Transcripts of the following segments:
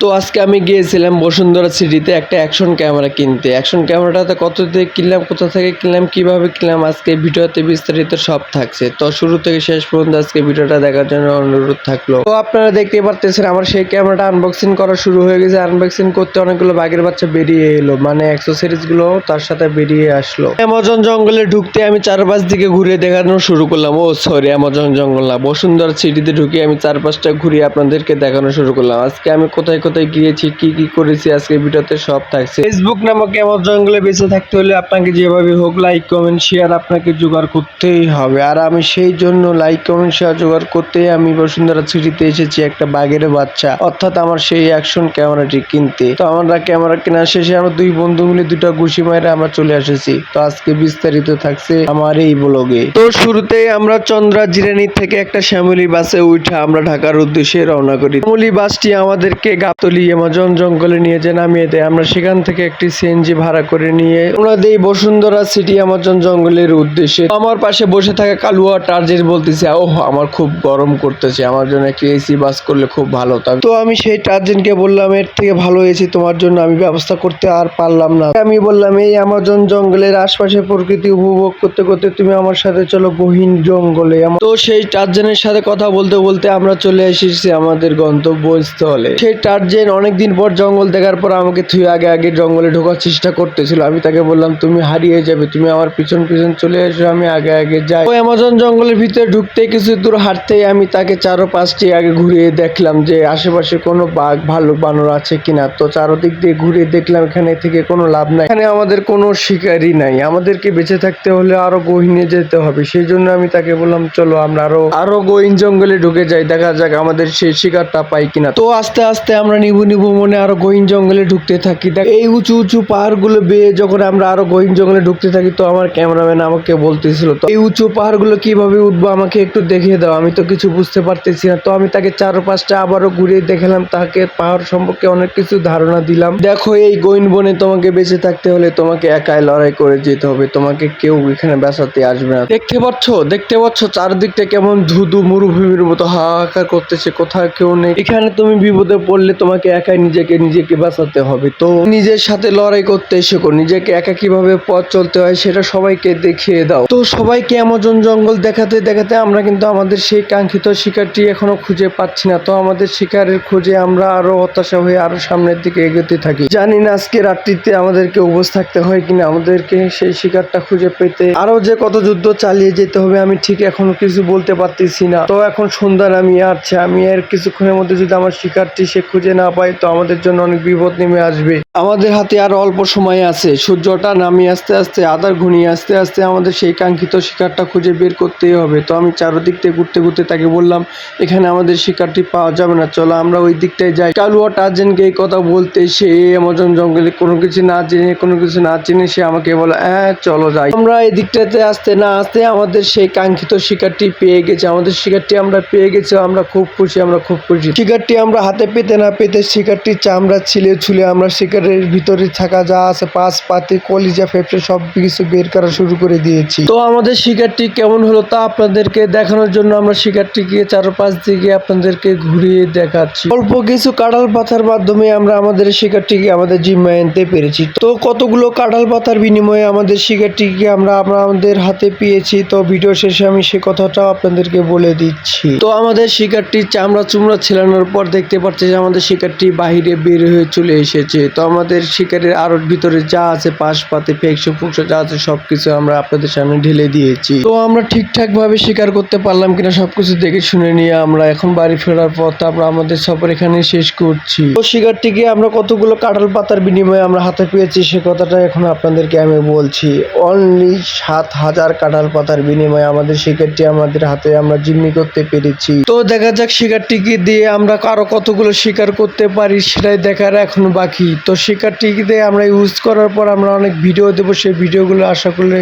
তো আজকে আমি গিয়েছিলাম বসুন্ধরা সিটিতে একটা অ্যাকশন ক্যামেরা কিনতে। অ্যাকশন ক্যামেরাটা কত দিয়ে কিনলাম, কোথা থেকে কিনলাম, কিভাবে কিনলাম, আজকে ভিডিওতে বিস্তারিত সব থাকছে। তো শুরু থেকে শেষ পর্যন্ত আজকে ভিডিওটা দেখার জন্য অনুরোধ থাকলো। তো আপনারা দেখতেই পারতেছেন আমার সেই ক্যামেরাটা আনবক্সিং করা শুরু হয়ে গেছে। আনবক্সিং করতে অনেকগুলো বাঘের বাচ্চা বেরিয়ে এলো, মানে অ্যাক্সেসরিজ গুলো তার সাথে বেরিয়ে আসলো। অ্যামাজন জঙ্গলে ঢুকতে আমি চারপাশ দিকে ঘুরে দেখানো শুরু করলাম। ও সরি, অ্যামাজন জঙ্গল না, বসুন্ধরা সিটিতে ঢুকে আমি চারপাশটা ঘুরিয়ে আপনাদেরকে দেখানো শুরু করলাম। আজকে আমি কোথায় কোথায় গিয়েছি, কি কি করেছি, আজকে ভিডিওতে সব থাকছে। ফেসবুক নামক অ্যামাজন জঙ্গলে বেঁচে থাকতে হলে আপনাকে যেভাবে হোক লাইক কমেন্ট শেয়ার আপনাকে জোগাড় করতেই হবে। আর আমি সেই জন্য লাইক কমেন্ট শেয়ার জোগাড় করতেই আমি বসুন্ধরা সিটিতে এসেছি একটা বাঘের বাচ্চা, অর্থাৎ আমার সেই অ্যাকশন ক্যামেরাটি কিনতে। তো আমরা ক্যামেরা কেনার শেষে আমরা দুই বন্ধু মিলে দুটা ঘুষি মারে আমরা চলে এসেছি। তো আজকে বিস্তারিত থাকছে আমার এই ব্লগে। তো শুরুতেই আমরা চন্দ্রা জিরানি থেকে একটা শ্যামলী বাসে উঠে আমরা ঢাকার উদ্দেশ্যে রওনা করি। শ্যামলী বাসটি আমাদেরকে গাবতলী অ্যামাজন জঙ্গলে নিয়ে যে নামিয়ে দেয়। আমরা সেখান থেকে একটি সিএনজি ভাড়া করে নিয়ে আমরা দেই বসুন্ধরা সিটি অ্যামাজন জঙ্গলের উদ্দেশ্যে। আমার পাশে বসে থাকা কালুয়া টার্জের বলতেছে, ওহ আমার খুব গরম করতেছে, আমার জন্য একটি এসি বাস করলে খুব ভালো হতো। তো আমি সেই টার্জেনকে বললাম, এর থেকে ভালো এসি তোমার জন্য আমি ব্যবস্থা করতে আর পারলাম না। আমি বললাম, এই অ্যামাজন জঙ্গলের আশপাশে প্রকৃতি উপভোগ করতে করতে তুমি আমার সাথে চলো গহীন জঙ্গলে। তো সেই টার্জেনের সাথে কথা বলতে বলতে আমরা চলে এসেছি আমাদের গন্তব্যস্থলে। সেই টার্জেন অনেকদিন পর জঙ্গল দেখার পর আমাকে থুয়ে আগে আগে জঙ্গলে ঢোকার চেষ্টা করতেছিল। আমি তাকে বললাম, তুমি হারিয়ে যাবে, তুমি আমার পিছন পিছন চলে এসো, আমি আগে আগে যাই। ওই অ্যামাজন জঙ্গলের ভিতরে ঢুকতে কিছু দূর হাঁটতেই আমি তাকে চারো পাঁচটি আগে ঘুরিয়ে দেখলাম যে আশেপাশে কোনো বাঘ ভালুক বানর আছে কিনা। তো চারোদিক দিয়ে ঘুরিয়ে দেখলাম এখানে থেকে কোনো লাভ নাই, এখানে আমাদের কোনো শিকারই নাই, আমাদেরকে বেঁচে থাকতে হলে আরো গহীনে যেতে হবে। সেই জন্য আমি তাকে বললাম, চলো আমরা আরো গহীন জঙ্গলে ঢুকে যাই, দেখা যাক আমাদের সেই শিকারটা পাই কিনা। তো আস্তে আস্তে আমরা নিবু নিবু মনে আরো গহীন জঙ্গলে ঢুকতে থাকি। এই উঁচু উঁচু পাহাড়গুলো বেয়ে যখন আমরা আরো গহীন জঙ্গলে ঢুকতে থাকি, তো আমার ক্যামেরাম্যান আমাকে বলতেছিল, তো এই উঁচু পাহাড়গুলো কিভাবে উঠবো আমাকে একটু দেখিয়ে দাও, আমি তো কিছু বুঝতে পারতেছি না। তো আমি তাকে চারপাশটা আবারও ঘুরিয়ে দেখালাম, তাকে পাহাড় সম্পর্কে অনেক কিছু ধারণা দিলাম। দেখো এই গহীন বনে তোমাকে বেঁচে থাকতে হলে তোমাকে একাই লড়াই করে যেতে হবে, তোমাকে কেউ এখানে বাঁচাতে আসবে না। দেখতে পাচ্ছ চারদিকটা কেমন ধুধু মরুভূমির মতো হাহাকার করতেছে, কোথাও কেউ নেই। এখানে তুমি বিপদে পড়লে তোমাকে একাই নিজেকে বাঁচাতে হবে। তো নিজের সাথে লড়াই করতে শেখো, নিজেকে একা কিভাবে পথ চলতে হয় সেটা সবাইকে দেখিয়ে দাও। তো সবাইকে অ্যামাজন জঙ্গল দেখাতে দেখাতে আমরা কিন্তু আমাদের সেই কাঙ্ক্ষিত শিকারটি এখনো খুঁজে পাচ্ছি না। তো আমাদের শিকারের খোঁজে আমরা আরো হতাশা হয়ে আরো সামনের দিকে এগোতে থাকি। জানি না আজকে রাত্রিতে আমাদেরকে উপোস থাকতে হয় কিনা, আমাদেরকে সেই শিকারটা খুঁজে পেতে আরো যে কত যুদ্ধ চালিয়ে যেতে হবে আমি ঠিক এখনো কিছু বলতে পারতেছি না। তো এখন সন্ধ্যা নামিয়ে আসছে, আমি এর কিছুক্ষণের মধ্যে যদি আমার শিকারটি সে খুঁজে না পাই তো আমাদের জন্য অনেক বিপদ নেমে আসবে। আমাদের হাতে আর অল্প সময় আছে, সূর্যটা নামিয়ে আস্তে আস্তে আধার ঘনিয়ে আস্তে আস্তে আমাদের সেই কাঙ্ক্ষিত শিকারটা খুঁজে বের করতেই হবে। তো আমি চারদিক থেকে ঘুরতে ঘুরতে তাকে বললাম, এখানে আমাদের শিকারটি পাওয়া যাবে না, চলো আমরা ওই দিকটায় যাই। কালুয়া টার্জেনকে এই কথা বলতে সে অ্যামাজন জঙ্গলে কোনো কিছু না জেনে সে আমাকে বলে, হ্যাঁ চলো যাই। আমরা এই দিকটাতে আসতে না আসতে আমাদের সেই কাঙ্ক্ষিত শিকারটি পেয়ে গেছে। আমাদের শিকারটি আমরা পেয়ে গেছি, আমরা খুব খুশি। শিকারটি আমরা হাতে পেতে না পেতে শিকারটির চামড়া ছিলে ছুলে আমরা শিকারের ভিতরে থাকা যা আছে পাঁচ পাতি কলিজা ফেফড়ে সব কিছু বের করা শুরু করে দিয়েছি। তো আমাদের শিকারটি কেমন হলো তা আপনাদেরকে দেখানোর জন্য আমরা শিকারটিকে চারপাশ দিকে আপনাদেরকে ঘুরিয়ে দেখাচ্ছি। অল্প কিছু কাঁঠাল পাতার মাধ্যমে আমরা আমাদের শিকারটিকে আমাদের জিম্মায় আনতে পেরেছি। তো কতগুলো কাঁঠাল পাতার বিনিময়ে আমাদের শিকারটিকে আমরা আমাদের হাতে পেয়েছি। তো ভিডিও শেষে আমি সে কথাটাও আপনাদেরকে বলে দিচ্ছি। তো আমাদের শিকারটির চামড়া চুমড়া ছেলানোর পর দেখতে পাচ্ছি যে আমাদের শিকারটি বাহিরে বের হয়ে চলে এসেছে। তো আমাদের শিকারের আড়ট ভিতরে যা আছে পাশ পাতে ফেকশো ফুকশো যা আছে সবকিছু আমরা আপনাদের সামনে ঢেলে দিয়েছি। তো আমরা ঠিকঠাক ভাবে শিকার করতে পারলাম কিনা সবকিছু দেখে শুনে নিয়ে আমরা এখন বাড়ি ফেরার পর আমরা আমাদের সফর এখানে শেষ করছি। তো শিকারটিকে আমরা কতগুলো কাঁঠাল পাতার বিনিময়ে আমরা হাতে পেয়েছি সে কথাটা এখন আপনাদেরকে আমি বলছি। অনলি 7,000 কাঁঠাল পাতার বিনিময়ে আমাদের শিকারটি আমাদের হাতে আমরা জিম্মি করতে পেরেছি। তো দেখা যাক শিকারটিকে দিয়ে আমরা আরো কতগুলো শিকার করতে পারি সেটাই দেখার এখনো বাকি। তো শিকারটিকে আমরা ইউজ করার পর আমরা অনেক ভিডিও দেবো, সেই ভিডিওগুলো আশা করলে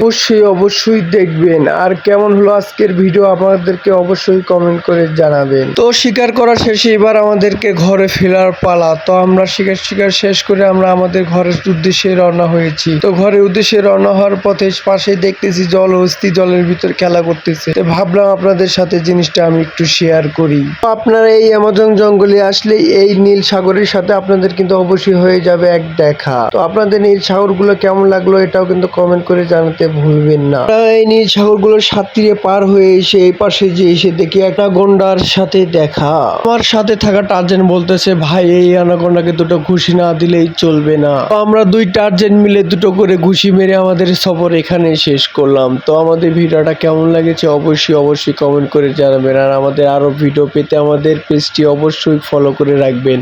অবশ্যই দেখবেন। আর কেমন হলো আজকের ভিডিও আমাদেরকে অবশ্যই কমেন্ট করে জানাবেন। তো শিকার করা শেষে এবার আমাদেরকে ঘরে ফেরার পালা। তো আমরা শিকার শেষ করে আমরা আমাদের ঘরের উদ্দেশ্যে রওনা হয়েছি। তো ঘরের উদ্দেশ্যে রওনা হওয়ার পথে পাশে দেখতেছি জলহস্তি জলের ভিতর খেলা করতেছে। তো ভাবলাম আপনাদের সাথে জিনিসটা আমি একটু শেয়ার করি। তো আপনারা এই অ্যামাজন জঙ্গলে আসলে এই নীল সাগরের সাথে আপনাদের কিন্তু অবশ্যই হয়ে যাবে এক দেখা। তো আপনাদের নীল সাগরগুলো কেমন লাগলো এটাও কিন্তু কমেন্ট করে জানাতে ভুলবেন না। এই নীল সাগরগুলোর সাথে পার হয়ে এসে এই পাশে যে এসে দেখি একটা গন্ডার সাথে দেখা। আমার সাথে থাকা টার্জেন বলতেছে, ভাই এই অ্যানাকোন্ডাকে দুটো ঘুষি না দিলেই চলবে না। তো আমরা দুই টার্জেন মিলে দুটো করে ঘুষি মেরে আমাদের সফর এখানে শেষ করলাম। তো আমাদের ভিডিওটা কেমন লাগেছে অবশ্যই কমেন্ট করে জানাবেন। আর আমাদের আরো ভিডিও পেতে আমাদের পেজটি অবশ্যই ফলো করে রাখবেন।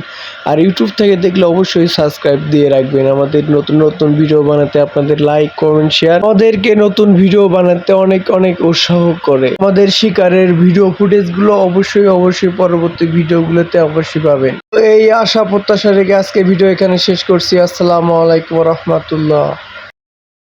আর ইউটিউব থেকে দেখলে অবশ্যই সাবস্ক্রাইব দিয়ে রাখবেন। আমাদের নতুন ভিডিও বানাতে আপনাদের লাইক কমেন্ট শেয়ার আমাদেরকে নতুন ভিডিও বানাতে অনেক উৎসাহ করে। আমাদের শিকারের ভিডিও ফুটেজগুলো অবশ্যই পরবর্তী ভিডিওগুলোতে অবশ্যই পাবেন। তো এই আশা প্রত্যাশা রেখে আজকে ভিডিও এখানে শেষ করছি। আসসালামু আলাইকুম ওয়া রাহমাতুল্লাহ।